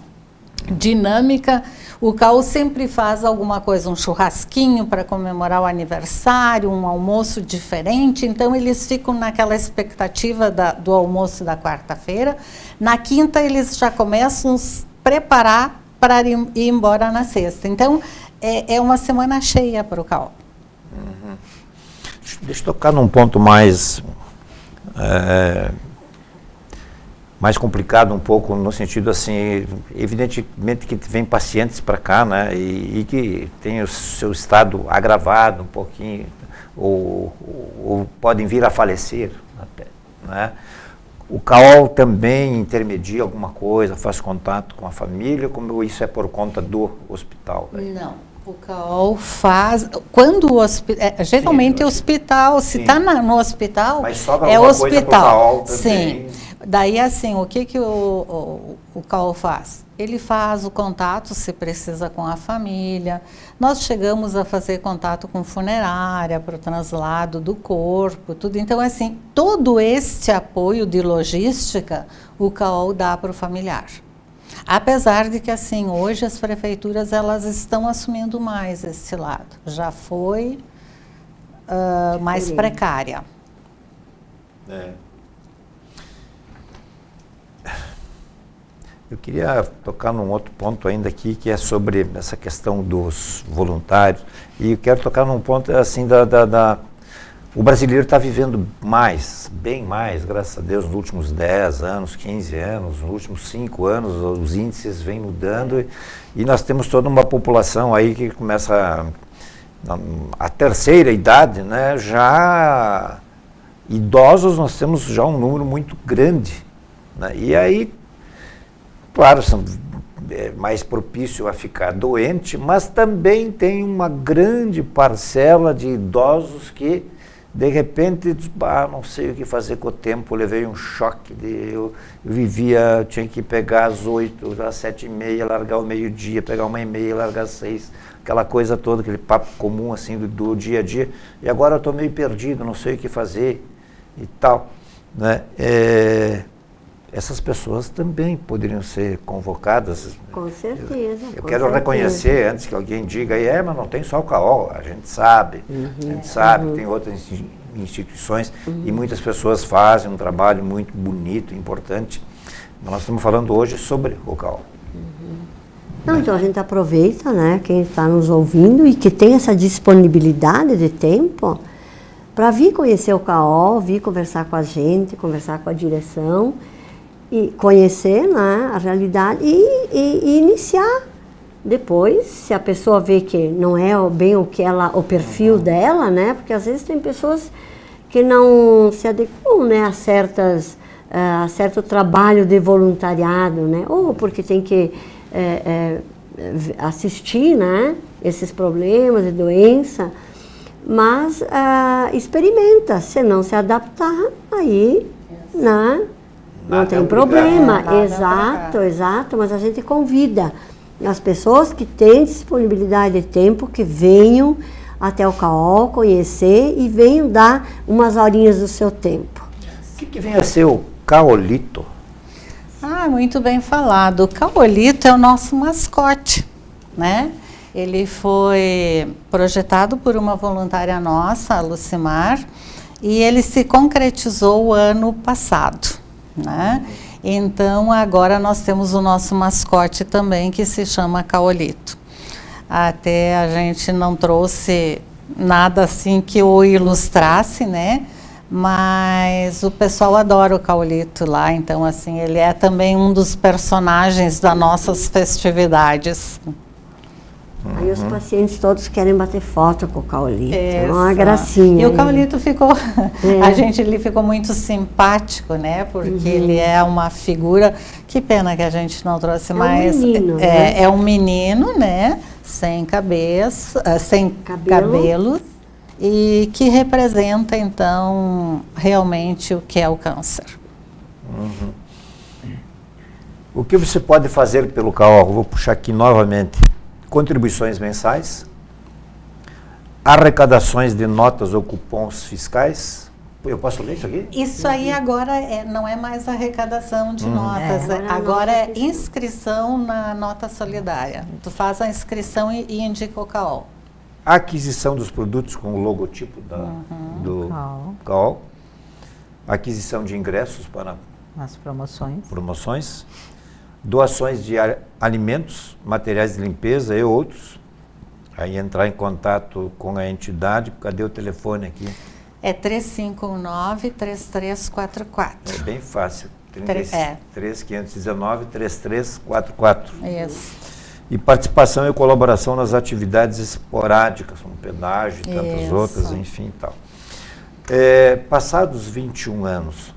dinâmica. O CAOL sempre faz alguma coisa, um churrasquinho para comemorar o aniversário, um almoço diferente, então eles ficam naquela expectativa do almoço da quarta-feira. Na quinta eles já começam a se preparar para ir embora na sexta. Então é uma semana cheia para o CAOL. Deixa eu tocar num ponto mais complicado um pouco, no sentido assim, evidentemente que vem pacientes para cá, né, e que tem o seu estado agravado um pouquinho, ou podem vir a falecer até, né? O CAOL também intermedia alguma coisa, faz contato com a família, como isso é por conta do hospital? Daí? Não. O CAOL faz, quando o hospital, geralmente é hospital, se está no hospital, mas sobra é alguma coisa pro hospital. CAOL também. Sim. Daí, assim, o que o CAOL faz? Ele faz o contato, se precisa, com a família. Nós chegamos a fazer contato com funerária, para o translado do corpo, tudo. Então, assim, todo este apoio de logística, o CAOL dá para o familiar. Apesar de que, assim, hoje as prefeituras, elas estão assumindo mais esse lado. Já foi mais precária. Eu queria tocar num outro ponto ainda aqui, que é sobre essa questão dos voluntários. E eu quero tocar num ponto assim o brasileiro está vivendo mais, bem mais, graças a Deus, nos últimos 10 anos, 15 anos, nos últimos 5 anos, os índices vêm mudando e nós temos toda uma população aí que começa a terceira idade, né? Já idosos nós temos já um número muito grande, né? E aí, claro, é mais propício a ficar doente, mas também tem uma grande parcela de idosos que, de repente, não sei o que fazer com o tempo, eu levei um choque, eu vivia, tinha que pegar às 8, às 7h30, largar ao meio-dia, pegar 1h30, largar às 6, aquela coisa toda, aquele papo comum assim do dia a dia, e agora eu estou meio perdido, não sei o que fazer e tal, né? Essas pessoas também poderiam ser convocadas. Com certeza. Eu quero reconhecer, antes que alguém diga, mas não tem só o CAOL, a gente sabe, tem outras instituições e muitas pessoas fazem um trabalho muito bonito, importante. Mas nós estamos falando hoje sobre o CAOL. Não, então a gente aproveita, né, quem está nos ouvindo e que tem essa disponibilidade de tempo para vir conhecer o CAOL, vir conversar com a gente, conversar com a direção, e conhecer, né, a realidade e iniciar. Depois, se a pessoa vê que não é bem o perfil dela, né, porque às vezes tem pessoas que não se adequam, né, a certo trabalho de voluntariado, né, ou porque tem que assistir, né, esses problemas de doença, mas experimenta, se não se adaptar, aí, né, não tem problema, exato, mas a gente convida as pessoas que têm disponibilidade de tempo que venham até o CAOL conhecer e venham dar umas horinhas do seu tempo. O que vem a ser o caolito? Muito bem falado. O caolito é o nosso mascote, né? Ele foi projetado por uma voluntária nossa, a Lucimar, e ele se concretizou o ano passado, né? Então, agora nós temos o nosso mascote também, que se chama caolito. Até a gente não trouxe nada assim que o ilustrasse, né? Mas o pessoal adora o caolito lá, então assim, ele é também um dos personagens das nossas festividades. Aí os pacientes todos querem bater foto com o caolito, é uma gracinha. E o caolito ficou, ele ficou muito simpático, né? Porque ele é uma figura, que pena que a gente não trouxe mais. Um menino, né? É um menino, né? Sem cabeça, sem cabelos, e que representa, então, realmente o que é o câncer. O que você pode fazer pelo CAOL? Vou puxar aqui novamente. Contribuições mensais, arrecadações de notas ou cupons fiscais. Eu posso ler isso aqui? Isso aí agora não é mais arrecadação de notas, agora é inscrição na nota solidária. Tu faz a inscrição e indica o CAOL. Aquisição dos produtos com o logotipo do CAOL. Aquisição de ingressos para as promoções. Doações de alimentos, materiais de limpeza e outros. Aí entrar em contato com a entidade. Cadê o telefone aqui? É 3519-3344. É bem fácil. 33-519-3344. Isso. E participação e colaboração nas atividades esporádicas, como pedágio e tantas outras, enfim e tal. Passados 21 anos,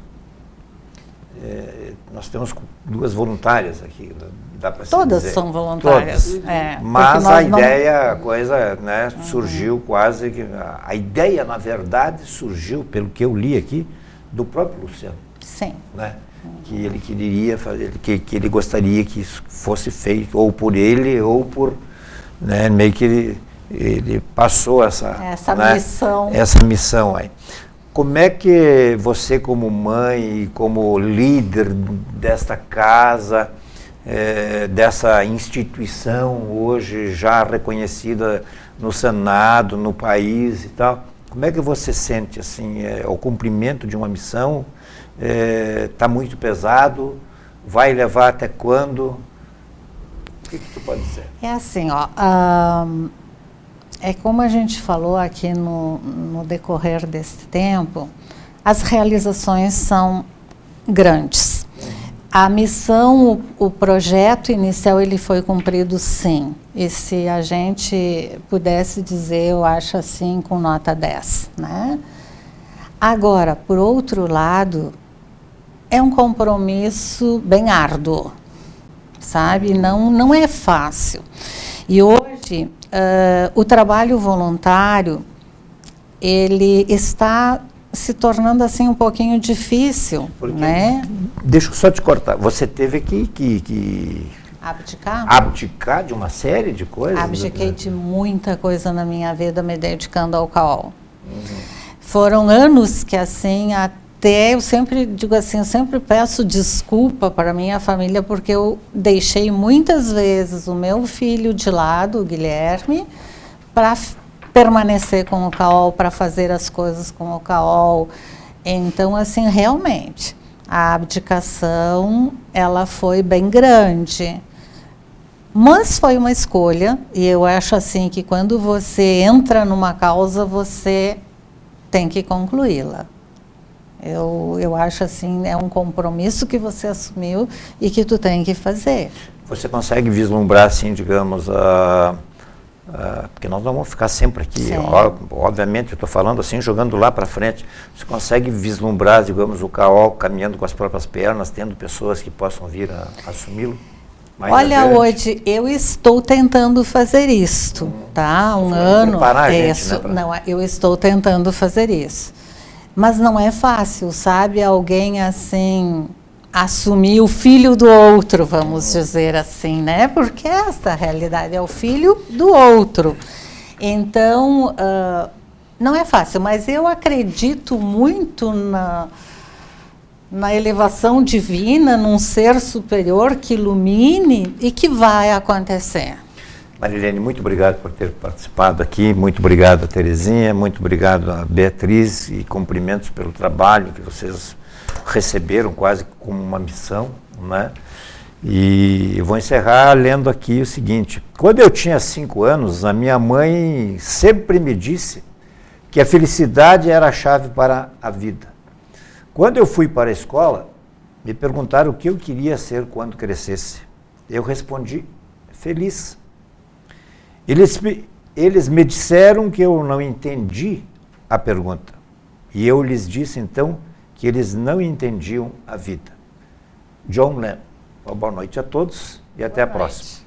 nós temos 2 voluntárias aqui, dá para Todas dizer. são voluntárias. Todas. Mas a ideia, a coisa, né, surgiu quase que... A ideia, na verdade, surgiu, pelo que eu li aqui, do próprio Luciano. Sim. Né? que ele queria fazer, que ele gostaria que isso fosse feito, ou por ele, ou por, né, meio que ele passou essa né, missão aí. Como é que você, como mãe, como líder desta casa, dessa instituição hoje já reconhecida no Senado, no país e tal, como é que você sente assim, o cumprimento de uma missão? Está muito pesado? Vai levar até quando? O que tu pode dizer? É assim, ó, é como a gente falou aqui no decorrer desse tempo, as realizações são grandes. A missão, o projeto inicial, ele foi cumprido sim. E se a gente pudesse dizer, eu acho assim, com nota 10, né? Agora, por outro lado, é um compromisso bem árduo, sabe? Não é fácil. E hoje, o trabalho voluntário, ele está se tornando assim um pouquinho difícil, né? Deixa eu só te cortar. Você teve que abdicar de uma série de coisas? Abdiquei de muita coisa na minha vida me dedicando ao CAOL. Foram anos que assim, até eu sempre digo assim, eu sempre peço desculpa para minha família porque eu deixei muitas vezes o meu filho de lado, o Guilherme, para permanecer com o CAOL, para fazer as coisas com o CAOL. Então, assim, realmente, a abdicação, ela foi bem grande. Mas foi uma escolha, e eu acho assim que quando você entra numa causa, você tem que concluí-la. Eu acho assim, é um compromisso que você assumiu e que tu tem que fazer. Você consegue vislumbrar, assim, digamos, porque nós não vamos ficar sempre aqui, obviamente, eu estou falando assim, jogando lá para frente. Você consegue vislumbrar, digamos, o CAOL caminhando com as próprias pernas, tendo pessoas que possam vir a assumi-lo? Olha, hoje eu estou tentando fazer isto, tá? Um ano, isso, né, não, eu estou tentando fazer isso. Mas não é fácil, sabe? Alguém assim assumir o filho do outro, vamos dizer assim, né? Porque esta realidade é o filho do outro. Então, não é fácil, mas eu acredito muito na elevação divina, num ser superior que ilumine e que vai acontecer. Marilene, muito obrigado por ter participado aqui, muito obrigado a Terezinha, muito obrigado a Beatriz e cumprimentos pelo trabalho que vocês receberam quase como uma missão, né? E eu vou encerrar lendo aqui o seguinte: quando eu tinha 5 anos, a minha mãe sempre me disse que a felicidade era a chave para a vida. Quando eu fui para a escola, me perguntaram o que eu queria ser quando crescesse. Eu respondi: feliz. Eles me disseram que eu não entendi a pergunta. E eu lhes disse então que eles não entendiam a vida. John Lennon. Boa noite a todos e até a próxima.